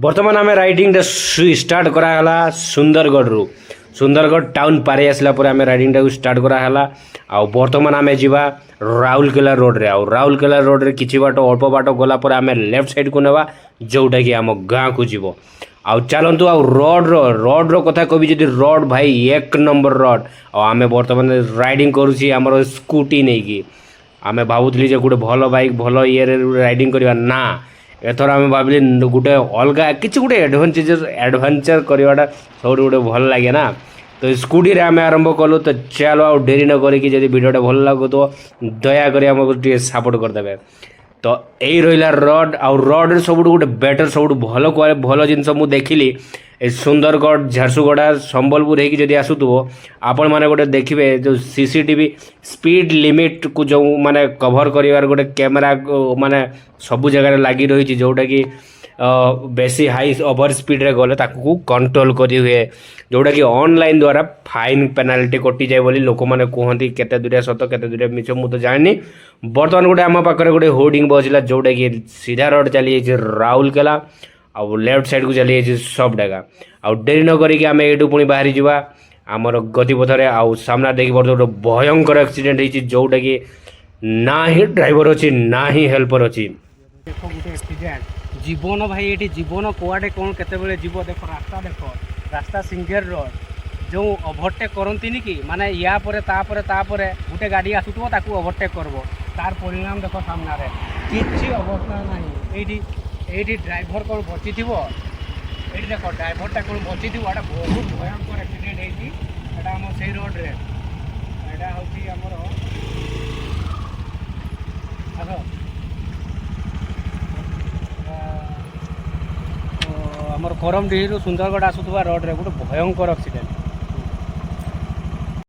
बर्तमान आम riding start कराला सुंदरगढ़ सुंदरगढ़ टाउन पारे आसला आम राइडिंग स्टार्ट कराला आ बर्तमान आम जा राउरकेला रोड रे राउरकेला रोड रे किछि बाट अल्प बाट गला पर आम लेफ्ट साइड को नेबा जोटा कि आम गाँ को जीव आउ चलतु आ रड कथा कवि जदि रड भाई एक नंबर रड आम बर्तमान राइडिंग करुँची आमर स्कूटी नहीं कि आम भावुली गोटे भल बाइक भल ये राइडिंग करवा ना एथर आम भाविली गोटे अलग किसी गोटे एडभेंचर करवाटा सब गोटे भल लगे ना तो स्कूटी रे आम आरंभ कलु तो चलो आ डेरी न करी जब भिडियोटा भल लगु तो दयाकोरी आमको टे सपोर्ट करदे तो यही रहा रड आउ रड सब गोटे बेटर सब भल भल जिनस मुझे देखिली सुंदरगढ़ झारसुगुड़ा संबलपुर होगी आसुव आपण मैंने गोटे देखिए जो सीसीटीवी स्पीड लिमिट को जो माने कभर कर गोटे कैमेरा माने सबू जगह लगी रही जोटा कि बेसी हाई ओवर स्पीड रे गले ताकू कंट्रोल करी हुए जोटा कि ऑनलाइन द्वारा फाइन पेनाल्टी कटि जाए बोली लोक मैंने कहते केते दूरिया सत केते दूरिया मिछ मु तो जानी बर्तमान गोटे आम पाखे गोटे होर्डिंग बसला जोटा कि सीधा रोड चली जाइए राउरकेला आउ लेफ्ट साइड को चली जाइए सब डेगा आउ डेरी न करिक आम एटू पुणी बाहरी जावा आमर गतिपथरे आउ सामना देखी गोटे भयंकर एक्सीडेंट होती जोटा कि ना ही ड्राइवर अच्छी ना ही हेल्पर अच्छी गोटे एक्सीडेंट जीवन भाई ये जीवन कुआडे कौन केते जीव देख रास्ता सिंगल रोड जो ओभरटेक करती कि माने या परे गोटे गाड़ी आसुव ताकू ओभरटेक करबो तार परिणाम देख सामना रे किछि अवस्था नहीं ये ड्राइवर कौन बची थी ये देख ड्राइवरटा कौन बची थी बहुत भयंकर एक्सीडेंट होता आम से रोड रे यहाँ हूँ आमर आमर करमडीही सुंदरगढ़ आसुवा रोड रे गोटे भयंकर एक्सीडेंट